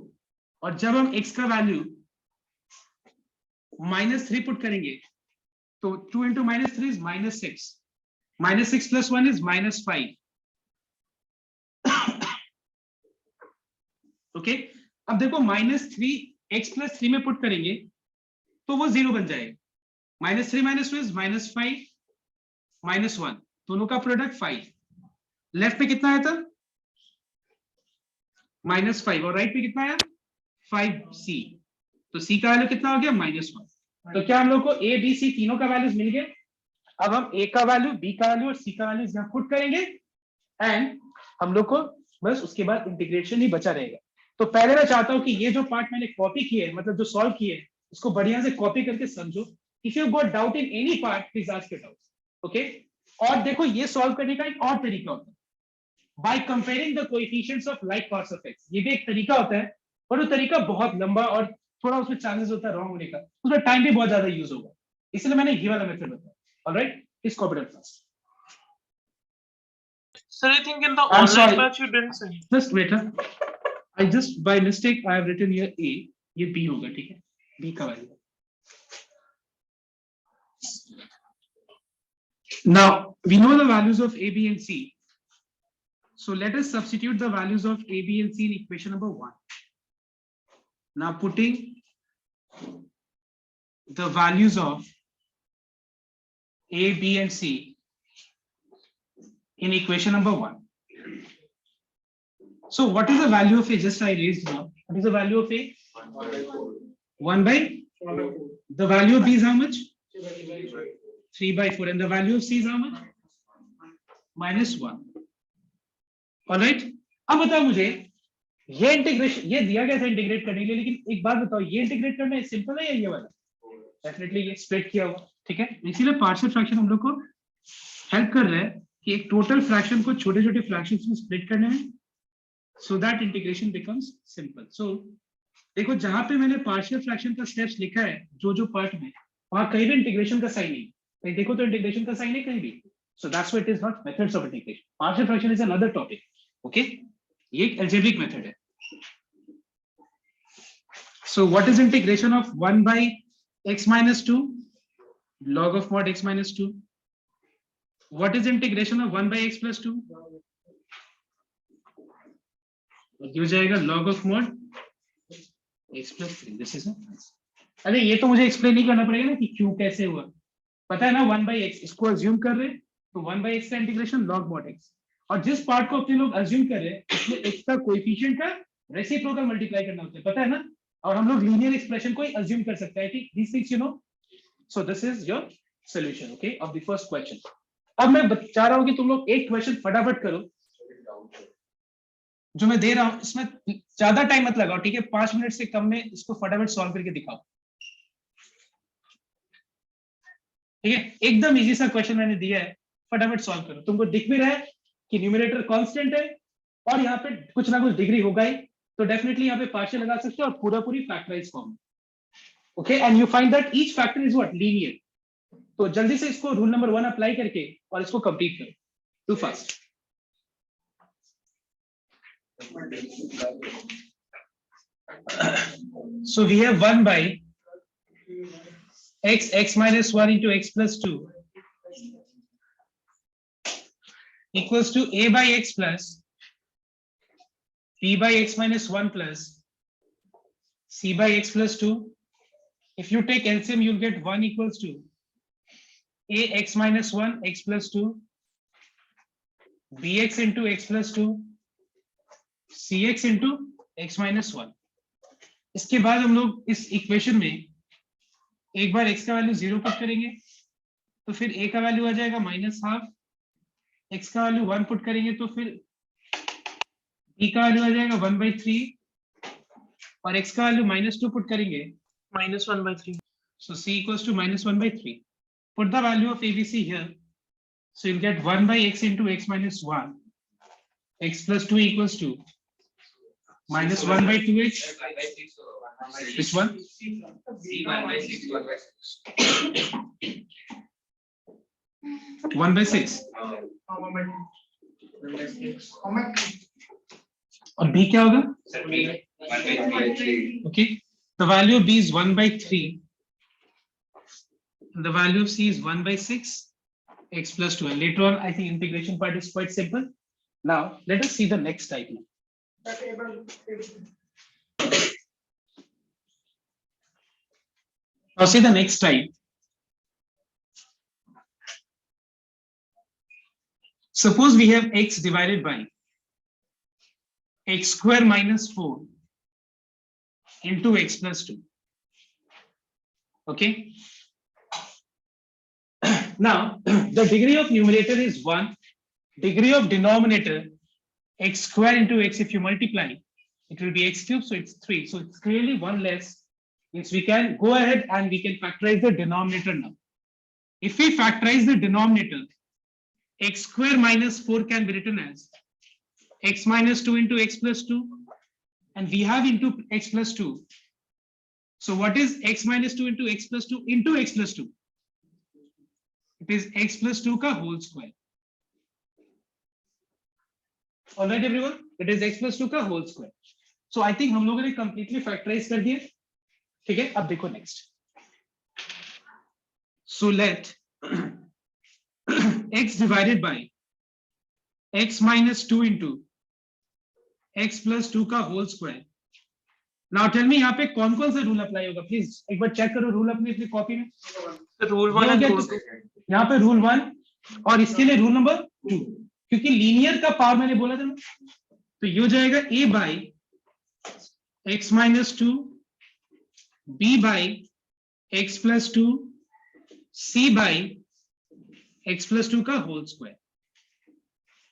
और जब हम x का वैल्यू -3 पुट करेंगे तो 2 into -3 is -6। -6 plus 1 is -5। Okay, अब देखो -3 x plus 3 में पुट करेंगे तो वो 0 बन जाएगा। -3 - 2 is -5 -1, दोनों का प्रोडक्ट 5। लेफ्ट पे कितना आया था, -5, और राइट पे कितना आया, 5c। तो c का वैल्यू कितना हो गया, -1। तो क्या हम लोग को a b c तीनों का वैल्यूज मिल गया? अब हम a का वैल्यू, b का वैल्यू और c का वैल्यू यहाँ पुट करेंगे एंड हम लोग को बस उसके बाद इंटीग्रेशन ही बचा रहेगा। तो पहले मैं चाहता हूं कि ये जो पार्ट मैंने कॉपी किए, मतलब जो सॉल्व किए, उसको बढ़िया से कॉपी करके समझो। If you got doubt in any part please ask your doubt, okay. और देखो ये सॉल्व करने का एक और तरीका होता है, by comparing the coefficients of like parts of x. ये भी एक तरीका होता है, पर वो तरीका बहुत लंबा और थोड़ा उसमें चांसेस होता है रॉन्ग होने का, उसमें टाइम भी बहुत ज्यादा यूज होगा, इसलिए मैंने ये वाला मेथड बताया। Alright, please copy it first. Sir, I think in the I'm online sorry. batch you didn't say. Just wait, I just by mistake I have written here a, ये b होगा, ठीक है, b का value. Now we know the values of a, b and c, so let us substitute the values of a, b and c in equation number 1. Now putting the values of a, b and c in equation number 1. So what is the value of a? Just I raised now. What is the value of a? 1 by? The value of b is how much? 3 by 4. And the value of c is how much? -1. Alright. अब बताओ मुझे, ये integration ये दिया गया था integrate करने के लिए, लेकिन एक बात बताओ, ये इंटीग्रेट करना सिंपल है या ये वाला? डेफिनेटली ये स्प्लिट किया हुआ, ठीक है। इसीलिए पार्शियल फ्रैक्शन हम लोग को हेल्प कर रहा है कि एक टोटल फ्रैक्शन को छोटे छोटे फ्रैक्शंस में स्प्लिट करने में, so that integration becomes simple. So देखो जहां पे मैंने पार्शियल फ्रैक्शन का स्टेप्स लिखा है, जो पार्ट में, वहां कहीं भी इंटीग्रेशन का साइन नहीं, कहीं देखो तो इंटीग्रेशन का साइन है कहीं भी। So that's why it is not methods of integration. Partial fraction is another topic. Okay, ये एक algebraic method है। So what is integration of 1 by x minus 2? Log of mod x minus 2. What is integration of 1 by x plus 2? ये हो जाएगा log of mod x plus 3. This is अरे ये तो मुझे एक्सप्लेन नहीं करना पड़ेगा ना कि क्यों कैसे हुआ, पता है ना। 1 by x इसको अज्यूम कर रहे हैं, तो 1 by x का इंटीग्रेशन log mod x, और जिस पार्ट को अपने लोग अज्यूम कर रहे हैं उसमें x का कोएफिशिएंट का रेसिप्रोकल मल्टीप्लाई करना होता है, पता है ना। और हम लोग लीनियर एक्सप्रेशन को ही अज्यूम कर सकते हैं कि these things you know. So this is your solution, okay, of the first question. अब मैं चाह रहा हूं कि तुम लोग एक क्वेश्चन फटाफट करो जो मैं दे रहा हूं, इसमें ज्यादा टाइम मत लगाओ, ठीक है। 5 मिनट से कम में इसको फटाफट सॉल्व करके दिखाओ, ठीक है। एकदम इजी सा क्वेश्चन मैंने दिया है, फटाफट सॉल्व करो। तुमको दिख भी रहा है कि न्यूमरेटर कांस्टेंट है और यहाँ पे कुछ ना कुछ डिग्री होगा ही, तो डेफिनेटली यहाँ पे पार्शियल लगा सकते हो और पूरा पूरी factorize form, okay. And you find that each factor is what, linear. तो जल्दी से इसको रूल नंबर 1 अप्लाई करके और इसको कंप्लीट करो, too fast. So we have 1 by x minus 1 into x plus 2 equals to a by x plus b by x minus 1 plus c by x plus 2. If you take LCM, you'll get 1 equals to a x minus 1 x plus 2 bx into x plus 2 cx into x minus 1. इसके बाद हम लोग इस equation में एक बार x का value 0 put करेंगे तो फिर a का वैल्यू आ जाएगा -12, x का वैल्यू 1 पुट करेंगे तो फिर b का वैल्यू आ जाएगा 1/3 और x का वैल्यू -2 पुट करेंगे -1/3. So c equals to -1/3. Put the value of ABC here. So you'll get 1 by x into x minus 1. X plus 2 equals to -1 by 2x. Which one? 1 by 6. और b क्या होगा? Okay. The value of b is 1/3. The value of c is 1/6 x plus 2. And later on, I think integration part is quite simple. Now, let us see the next type. Now, see the next type. Suppose we have x divided by x square minus 4 into x plus 2. Okay. Now, the degree of numerator is 1. Degree of denominator, x square into x, if you multiply, it will be x cube, so it's 3. So it's clearly 1 less. Means we can go ahead and we can factorize the denominator now. If we factorize the denominator, x square minus 4 can be written as x minus 2 into x plus 2. And we have into x plus 2. So what is x minus 2 into x plus 2 into x plus 2? It is x plus 2 ka whole square. All right, everyone. It is x plus 2 का whole square. So I think हम लोगों ने completely factorize कर दिया. ठीक है, अब देखो next. So let x divided by x minus 2 into x plus 2 का whole square. Now tell me यहाँ पे कौन कौन सा रूल अप्लाई होगा, प्लीज एक बार चेक करो रूल अपनी अपनी कॉपी में. Rule 1 and rule 2. यहाँ पे रूल 1 और इसके लिए रूल नंबर 2, क्योंकि लीनियर का पावर मैंने बोला था ना, तो ये हो जाएगा a by x minus 2, b by x plus 2, c by x plus 2 का होल स्क्वायर.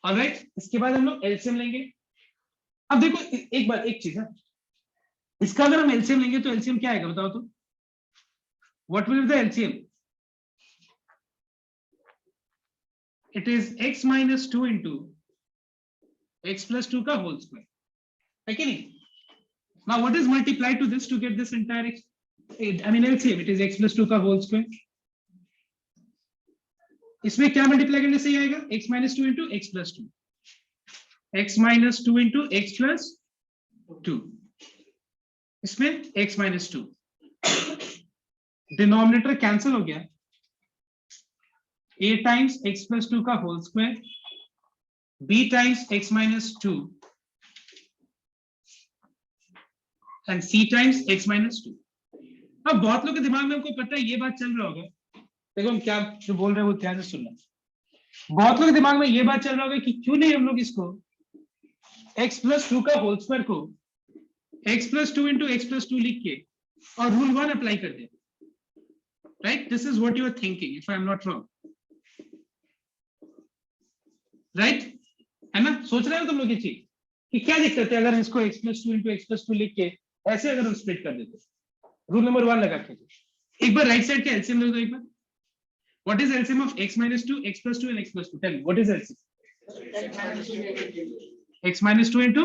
ऑलराइट, इसके बाद हम लोग एलसीएम लेंगे. अब देखो एक बार एक चीज है, इसका अगर हम एलसीएम लेंगे तो एलसीएम क्या आएगा बताओ तो. What will be the LCM? It is x minus 2 into x plus 2 का whole square. है कि नहीं? Now what is multiplied to this to get this entire x? I mean LCM. It is x plus 2 का whole square. इसमें क्या multiply करने से आएगा? x minus 2 into x plus 2. x minus 2 into x plus 2. इसमें x minus 2. Denominator cancel हो गया. a times x plus 2 का whole square, b times x minus 2 and c times x minus 2. अब बहुत लोगों के दिमाग में हमको पता है ये बात चल रहा होगा. देखो हम क्या जो बोल रहे हैं वो ध्यान से सुनना. बहुत लोगों के दिमाग में ये बात चल रहा होगा कि क्यों नहीं हम लोग इसको x plus 2 का होल स्क्वायर को x plus 2 into x plus 2 लिख के और रूल 1 अप्लाई कर दे. Right, this is what you are thinking if I am not wrong. Right है ना, सोच रहे हो तुम लोग ये चीज कि क्या दिक्कत है अगर इसको x plus 2 into x plus 2 लिख के ऐसे अगर हम स्प्लिट कर देते, रूल नंबर 1 लगा के. एक बार राइट साइड के एलसीएम ले लो एक बार. What is LCM of x minus 2, x plus 2 and x plus 2? Tell me what is LCM? x minus 2 into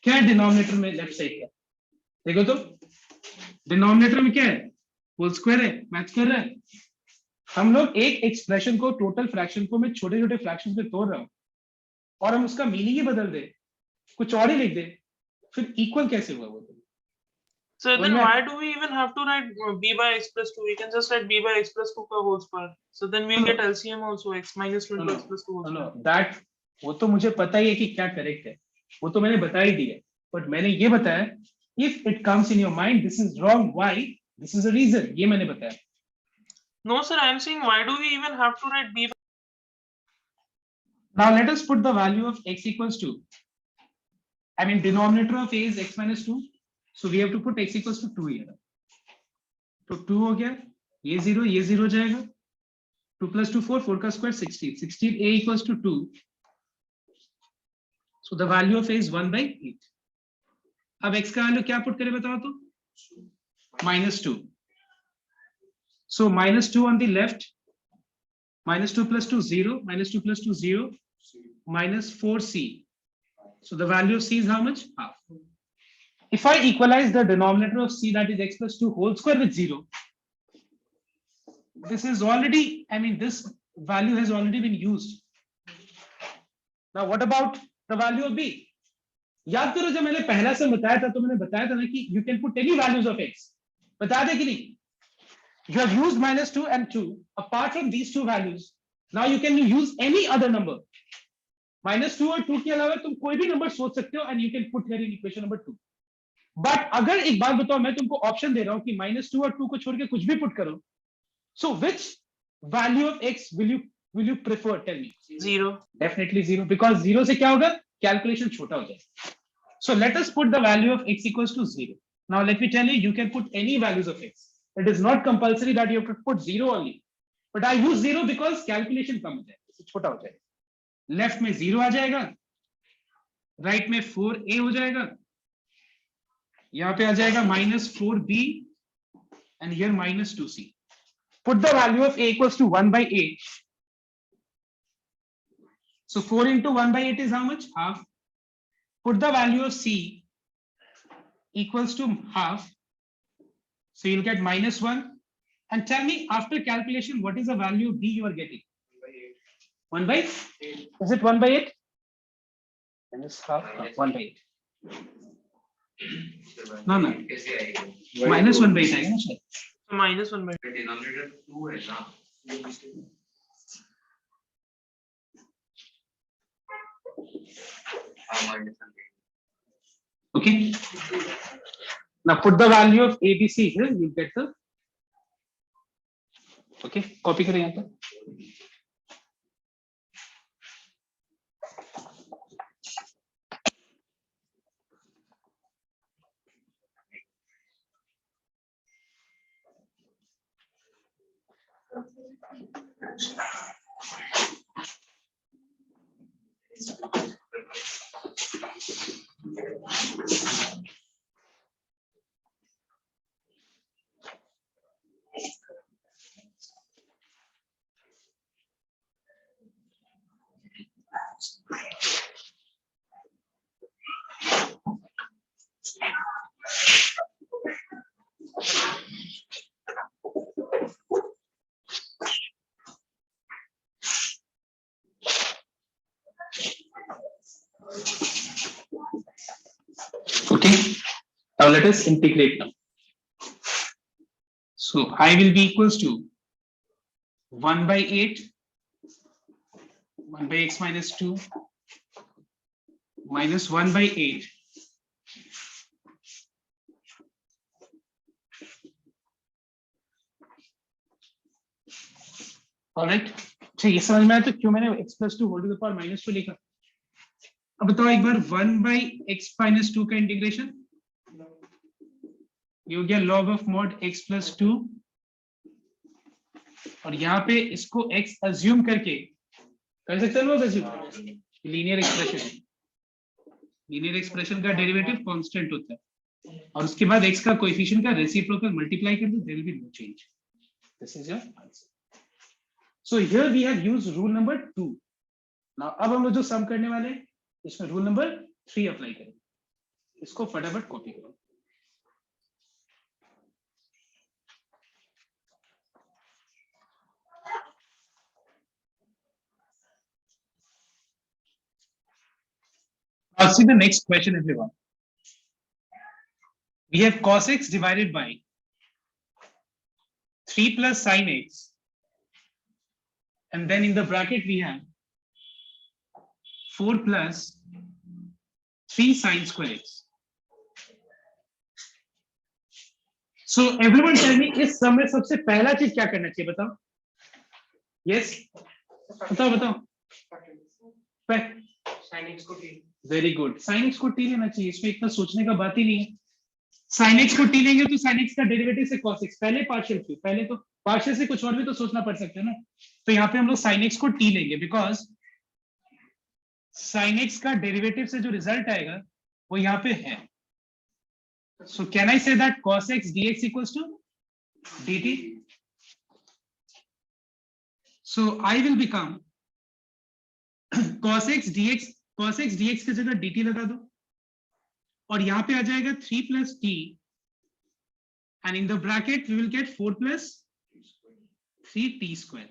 क्या है डिनोमिनेटर में लेफ्ट साइड का? देखो तो डिनोमिनेटर में क्या है? होल स्क्वायर है. मैच कर रहा है. हम लोग एक एक्सप्रेशन को टोटल फ्रैक्शन को मैं छोटे छोटे फ्रैक्शंस में तोड़ रहा हूं और हम उसका मीनिंग ही बदल दे, कुछ और ही लिख दे, फिर इक्वल कैसे हुआ वो? So then why do we even have to write b by x plus 2? We can just write b by x plus 2 का whole square. So then we'll get LCM also, x minus 2 into x plus 2 whole square. No, that वो तो मुझे पता ही है कि क्या correct है, वो तो मैंने बता ही दिया. बट मैंने ये बताया if it comes in your mind this is wrong, why, this is a reason, ये मैंने बताया. No sir, I am saying why do we even have to write b? Now let us put the value of x equals to, I mean denominator of a is x minus 2, so we have to put x equals to 2 here. तो 2 हो गया, ये 0 हो जाएगा. 2 plus 2 4, 4 का square 16, 16 a equals to 2, so the value of a is 1 by 8. अब x का value क्या पुट करें बताओ तो? -2. So -2 on the left, -2 plus 2 0, -2 plus 2 0, -4c. So the value of c is how much? Half. If I equalize the denominator of c, that is x plus 2 whole square with 0, this is already, I mean this value has already been used. Now what about the value of b? याद करो जब मैंने पहला से बताया था तो मैंने बताया था ना कि you can put any values of x. बता दे कि नहीं? You have used -2 and 2. Apart from these two values, now you can use any other number. -2 और 2 के अलावा तुम कोई भी नंबर सोच सकते हो and you can put here in equation number 2. But अगर एक बात बताओ, मैं तुमको ऑप्शन दे रहा हूं कि -2 और 2 को छोड़ के कुछ भी पुट करो. So which value of x will you prefer? Tell me. 0. Definitely 0, because 0 से क्या होगा? Calculation छोटा हो जाएगा. So let us put the value of x equals to 0. Now let me tell you, you can put any values of x. It is not compulsory that you have to put 0 only. But I use 0 because calculation कम हो जाएगा, छोटा हो जाएगा। Left में 0 आ जाएगा, right में 4a हो जाएगा, यहाँ पे आ जाएगा -4b and here -2c. Put the value of a equals to 1/8. So 4 into 1/8 is how much? Half. Put the value of c equals to half. So you'll get -1. And tell me after calculation, what is the value of d you are getting? 1/8. Is it 1/8? Minus half. 1/8. No. -1/8 आएगा ना शायद। -1/8 denominator 2 है ना, Okay. Now put the value of ABC here. You get the. Okay. Copy करें यहाँ पर। Okay, now let us integrate now. So I will be equals to 1/8, 1 by x minus 2 minus 1/8 alright. अच्छा ये समझ में आया तो क्यों मैंने x plus 2 whole to the power -2 लिखा। अब बताओ एक बार 1/x minus 2 का इंटीग्रेशन, ये हो गया log of mod x plus 2, और यहाँ पे इसको x अज्यूम करके कर सकते हैं लीनियर एक्सप्रेशन। लीनियर एक्सप्रेशन का डेरिवेटिव कांस्टेंट होता है और उसके बाद x का कोएफिशिएंट का रेसिप्रोकल मल्टीप्लाई कर दो, there will be no change. This is your answer. So here we have used rule number 2। Now अब हम लोग जो सम करने वाले हैं इसमें रूल नंबर 3 अप्लाई करेंगे। इसको फटाफट कॉपी करो। Now see the next question, everyone. We have cos x divided by 3 plus sin x, and then in the bracket we have 4 plus 3 sin square x. So everyone tell me इस समय सबसे पहला चीज क्या करना चाहिए बताओ? Yes, बताओ। sin x को t, very good, sin x को t लेना चाहिए, इसमें इतना सोचने का बात ही नहीं है। sin x को t लेंगे तो sin x का डेरिवेटिव से cos x, पहले पार्शियल क्यों, पहले तो पार्शियल से कुछ और भी तो सोचना पड़ सकता है ना। तो यहाँ पे हम लोग sin x को t लेंगे बिकॉज sin x का डेरिवेटिव से जो रिजल्ट आएगा वो यहाँ पे है। सो can I say that cos x dx equals to dt। So I will become cos x dx की जगह dt लगा दो और यहाँ पे आ जाएगा 3 plus t and in the bracket we will get 4 plus 3t square.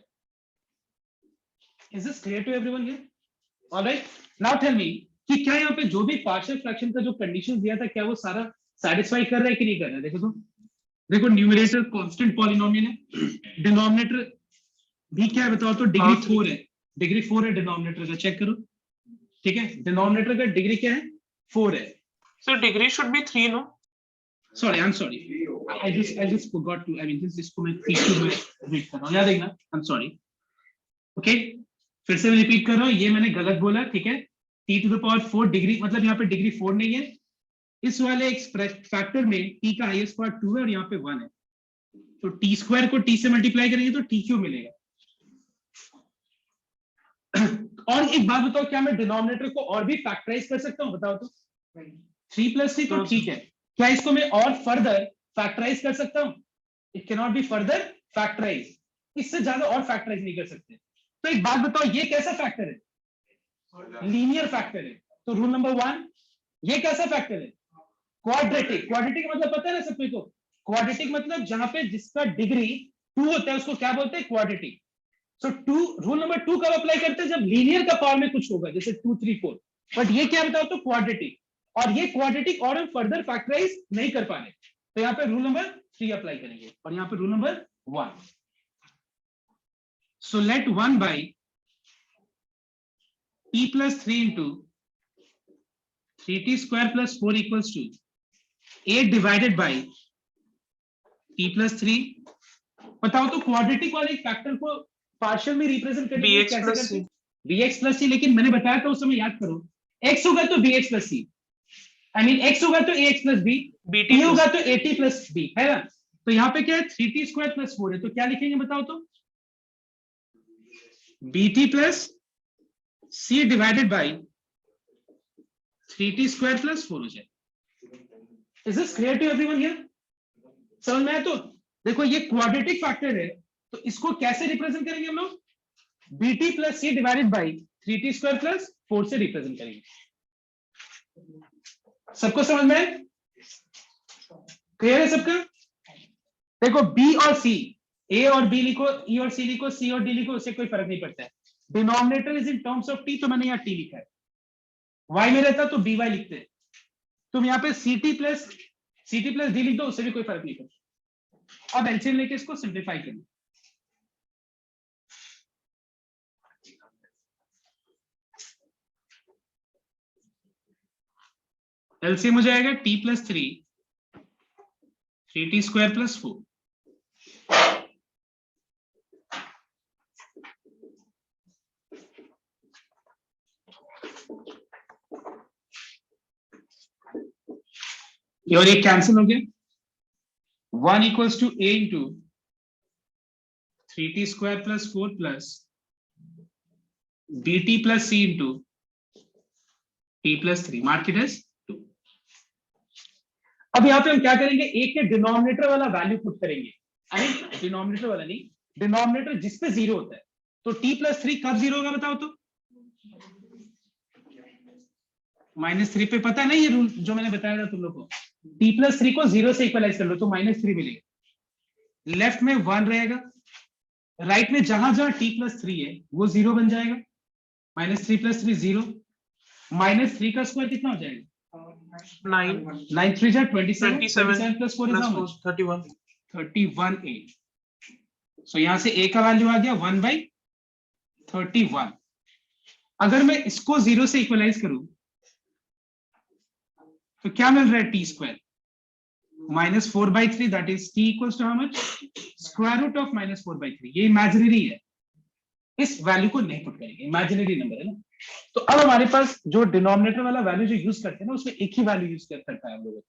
Is this clear to everyone here? All right. Now tell me कि क्या यहाँ पे जो भी पार्शियल फ्रैक्शन का जो कंडीशन दिया था क्या वो सारा सेटिस्फाई कर रहा है कि नहीं कर रहा है? देखो न्यूमरेटर कांस्टेंट पॉलिनोमियल है, डिनोमिनेटर भी क्या है बताओ तो डिग्री 4 है, डिग्री 4 है डिनोमिनेटर का, चेक करो। ठीक है, डिनोमिनेटर का डिग्री क्या है? 4 है। So degree should be 3, no? Sorry, I'm sorry. I just forgot to. I mean, इसको मैं T2 में read कर रहा हूँ, याद देखना। I'm sorry. Okay, फिर से मैं रिपीट कर रहा हूँ, ये मैंने गलत बोला, ठीक है। T to the power 4 degree, मतलब यहाँ पे डिग्री 4 नहीं है। इस वाले फैक्टर में T का हाईएस्ट पार्ट 2 है और यहाँ पे 1 है। तो T स्क्वायर को T से मल्टीप्लाई करेंगे तो T क्यों मिलेगा? और एक बात बताओ, क्या मैं डिनोमिनेटर को और भी फैक्टराइज कर सकता हूँ? बताओ तो। 3 + 3 तो ठीक है, क्या इसको मैं और फर्दर फैक्टराइज कर सकता हूँ? It can not be further factorize, इससे ज्यादा और फैक्टराइज नहीं कर सकते। तो एक बात बताओ, ये कैसा फैक्टर है? लीनियर फैक्टर है। तो रूल नंबर 1, ये कैसा फैक्टर है? क्वाड्रेटिक। क्वाड्रेटिक मतलब पता है ना सबको? तो क्वाड्रेटिक मतलब जहां पे जिसका डिग्री 2 होता है उसको क्या बोलते हैं? क्वाड्रेटिक। सो 2, रूल नंबर 2 कब अप्लाई करते हैं? जब लीनियर का पावर में कुछ होगा, जैसे 2 3 4। बट ये क्या बताओ तो? क्वाड्रेटिक। और ये क्वाड्रेटिक और हम फर्दर फैक्टराइज नहीं कर पा रहे, तो यहाँ पे रूल नंबर 3 अप्लाई करेंगे और यहाँ पे rule number 1। So let 1 by t + 3 into 3t square plus 4 equals to 8 divided by t + 3। बताओ तो क्वाड्रेटिक वाले फैक्टर को पार्शियल में रिप्रेजेंट करने के लिए bx कैसे plus करते c हैं? bx + c। लेकिन मैंने बताया था उस समय, याद करो, x होगा तो bx + c, I mean x होगा तो ax + b, bt t plus होगा तो at + b, है ना? तो यहाँ पे क्या है? 3t square plus 4 है, तो क्या लिखेंगे बताओ तो? bt plus c divided by 3t square plus 4 हो जाए। Is this clear to everyone here? समझ में आया? तो देखो ये क्वाड्रेटिक फैक्टर है, तो इसको कैसे रिप्रेजेंट करेंगे हम लोग? bt plus c divided by 3t square plus 4 से रिप्रेजेंट करेंगे। सबको समझ में? क्लियर है सबका? देखो b और c, a और b लिखो, e और c लिखो, c और d लिखो, उससे कोई फर्क नहीं पड़ता है। Denominator is in terms of t, तो मैंने यहाँ t लिखा है। y में रहता तो by लिखते हैं। तुम यहाँ पे ct plus d लिख दो, उससे भी कोई फर्क नहीं पड़ता। अब एलसीएम लेके इसको सिंप्लीफाई करिए। एलसीएम हो जाएगा t + 3, 3t square plus 4। और ये कैंसिल हो गया। 1 equals to a into 3t square plus 4 plus bt plus c into t plus 3, mark it as 2। अब यहाँ पे हम क्या करेंगे? एक के डिनोमिनेटर वाला वैल्यू पुट करेंगे, आई मीन डिनोमिनेटर वाला नहीं, डिनोमिनेटर जिस पे 0 होता है। तो t + 3 कब 0 होगा बताओ तो? -3 पे पता है ना ये रूल जो मैंने बताया था तुम लोग को? t + 3 को 0 से इक्वलाइज कर लो तो -3 मिलेगा। लेफ्ट में 1 रहेगा, राइट में जहां जहां t + 3 है वो 0 बन जाएगा। -3 + 3 0, -3 का स्क्वायर कितना हो जाएगा? 9 9 3 जा 27, 27 27 plus 4 is how much? 31 31a। सो यहां से a का वैल्यू आ गया 1/31। अगर मैं इसको 0 से इक्वलाइज करूं तो क्या मिल रहा है? t square -4/3, that is t equals to how much? Square root of -4/3। ये इमेजिनरी है, इस वैल्यू को नहीं पुट करेंगे, इमेजिनरी नंबर है ना। तो अब हमारे पास जो डिनोमिनेटर वाला वैल्यू जो यूज करते हैं ना, उसमें एक ही वैल्यू यूज करता है हम लोग।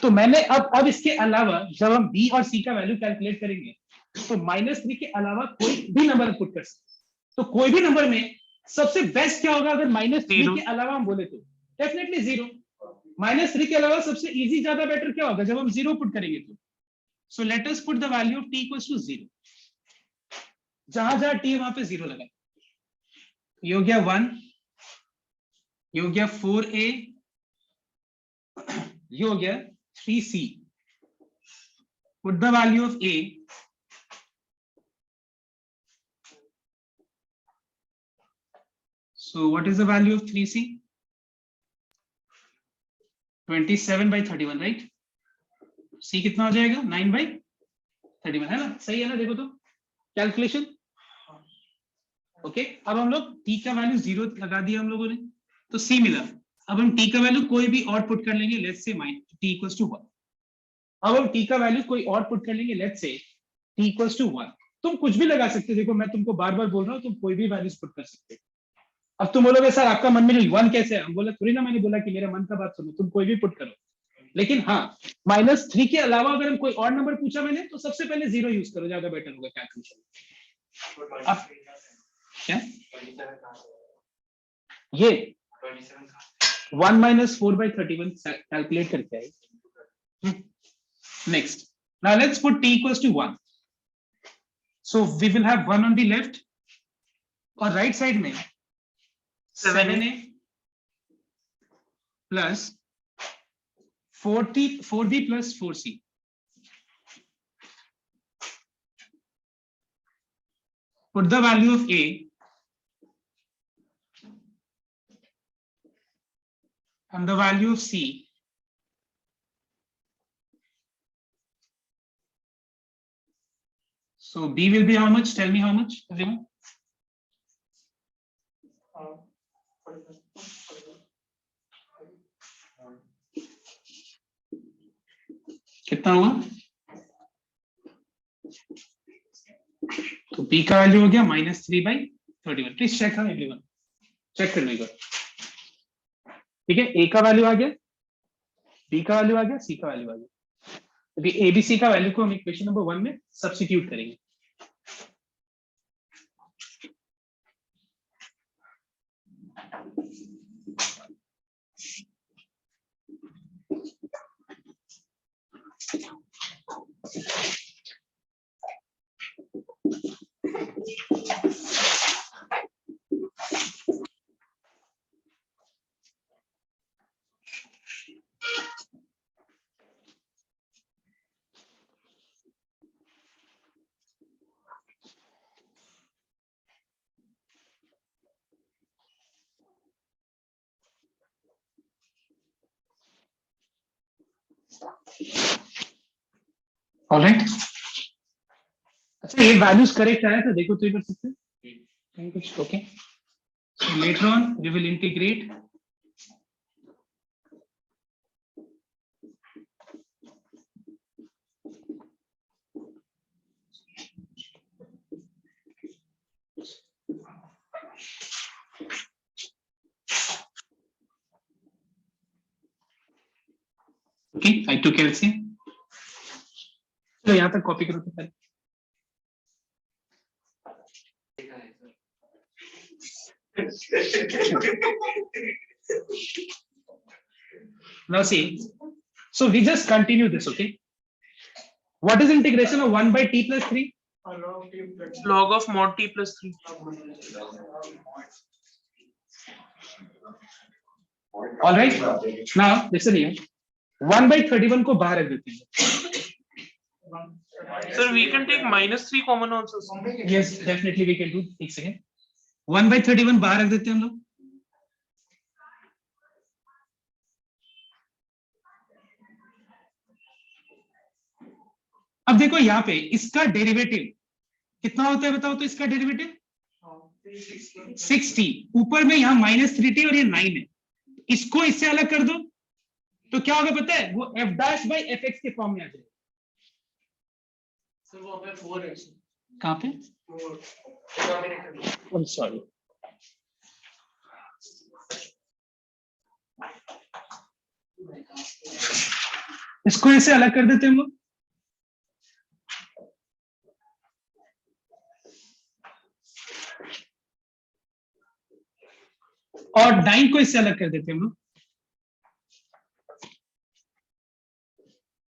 तो मैंने अब इसके अलावा जब हम b और c का वैल्यू कैलकुलेट करेंगे तो -3 के अलावा कोई भी नंबर पुट कर सकते। तो कोई भी नंबर में सबसे बेस्ट क्या होगा अगर -3 के अलावा हम बोले तो? डेफिनेटली 0। -3 के अलावा सबसे इजी ज्यादा बेटर क्या होगा? जब हम 0 पुट करेंगे तो। So let us put the value of t equals to 0। जहां जहां t वहां पे 0 लगा। ये हो गया 1, ये हो गया 4a, ये हो गया 3c। Put the value of a, so what is the value of 3c? 27/31, right? c कितना हो जाएगा? 9/31, है ना? सही है ना? देखो तो कैलकुलेशन। ओके, अब हम लोग t का वैल्यू 0 लगा दिया हम लोगों ने, तो c मिला। अब हम t का वैल्यू कोई भी और पुट कर लेंगे, let's say t equals to 1। अब हम t का वैल्यू कोई और पुट कर लेंगे, let's say t equals to 1। तुम कुछ भी लगा सकते हो, देखो मैं तुमको बार बार बोल रहा हूँ, तुम कोई भी वैल्यूज पुट कर सकते हो। अब तुम बोलोगे सर आपका मन में 1 कैसे है? हम बोला थोड़ी ना, मैंने बोला कि मेरा मन का बात सुनो, तुम कोई भी पुट करो। लेकिन हाँ, -3 के अलावा अगर हम कोई और नंबर पूछा मैंने, तो सबसे पहले 0 यूज करो, ज्यादा बेटर होगा कैलकुलेशन। क्या ये 1 minus 4 by 31 कैलकुलेट करके आए. Next, now let's put t equals to 1. So we will have 1 on the left और right side में 7a plus 4b plus 4c. Put the value of a and the value of c. So b will be how much? Tell me how much, everyone. कितना हुआ? तो b का value हो गया -3/31. Please check हाँ everyone, check कर लीजिए. ठीक है, a का वैल्यू आ गया, b का वैल्यू आ गया, c का वैल्यू आ गया. अभी abc का वैल्यू को हम इक्वेशन नंबर 1 में सब्स्टिट्यूट करेंगे. ऑलराइट. अच्छा ये वैल्यूज करेक्ट आया था, देखो तो ये कर सकते हैं कुछ. Okay, so later on we will integrate okay. I to calcium. तो यहाँ तक कॉपी करो तो पहले. Now see, so we just continue this, okay? What is integration of 1 by t plus 3? Log of mod t plus 3. All right. Now listen here. 1 by 31 को बाहर रख देते हैं. Sir, we can take -3 common also. Yes, definitely we can do. एक second. 1 by 31 बाहर रख देते हैं हम लोग. अब देखो यहाँ पे इसका डेरिवेटिव कितना होता है बताओ तो. इसका डेरिवेटिव 60. ऊपर में यहाँ -3t और ये 9 है. इसको इससे अलग कर दो तो क्या होगा पता है? वो f dash by fx के फॉर्म में आ जाएगा. सर वो पे 4 है. कहाँ पे? 4 सॉरी. इसको इससे अलग कर देते हैं हम लोग. और 9 को इससे अलग कर देते हैं हम लोग.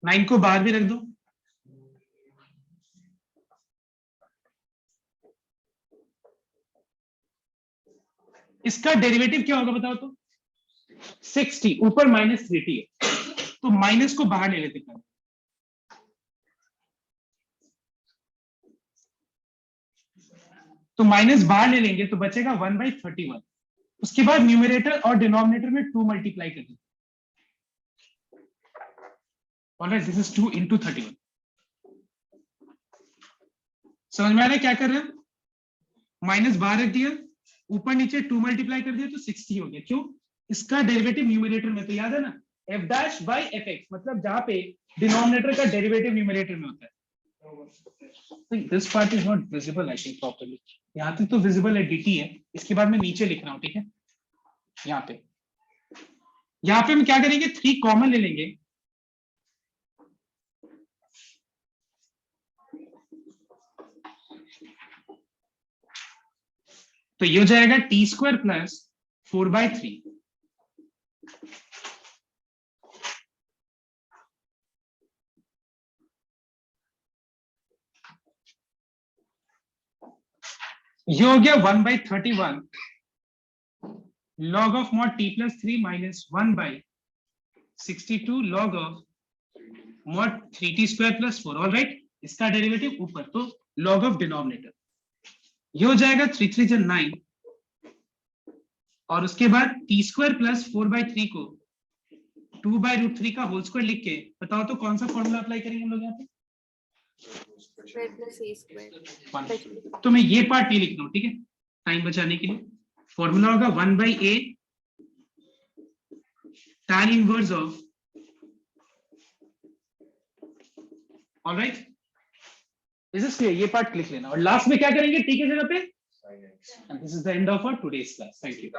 9 को बाहर भी रख दो. इसका डेरिवेटिव क्या होगा बताओ तो. 60 ऊपर -3t है तो माइनस को बाहर ले लेते हैं. तो माइनस बाहर ले लेंगे तो बचेगा 1 by 31. उसके बाद न्यूमरेटर और डिनोमिनेटर में 2 मल्टीप्लाई कर देंगे. Alright, this is 2 into 31. समझ में आ रहा है क्या कर रहे हो? माइनस बाहर रख दिया, ऊपर नीचे 2 मल्टीप्लाई कर दिया तो 60 हो गया. क्यों? इसका डेरिवेटिव न्यूमरेटर में, तो याद है ना f dash by fx, मतलब जहां पे डिनोमिनेटर का डेरिवेटिव न्यूमरेटर में होता है. This part is not visible I think properly. यहाँ तक तो विजिबल है, dt है. इसके बाद मैं नीचे लिख रहा हूँ. ठीक है, यहाँ पे हम क्या करेंगे? 3 कॉमन ले लेंगे. तो ये हो जाएगा टी स्क्वायर प्लस 4/3। ये हो गया 1/31 log of mod t plus 3 minus 1/62 log of mod 3t square plus 4। All right, इसका डेरिवेटिव ऊपर, तो log of डिनोमिनेटर ये हो जाएगा 3 3 जा 9, और उसके बाद t स्क्वायर प्लस 4/3 को 2/√3 का होल स्क्वायर लिख के बताओ तो कौन सा फॉर्मूला अप्लाई करेंगे हम लोग यहाँ पे? तो मैं ये पार्ट नहीं लिख रहा हूँ, ठीक है, टाइम बचाने के लिए। फॉर्मूला होगा 1/a tan inverse of, alright, this is clear, ये पार्ट लिख लेना, और लास्ट में क्या करेंगे t की जगह पे, and this is the end of our today's class. Thank you.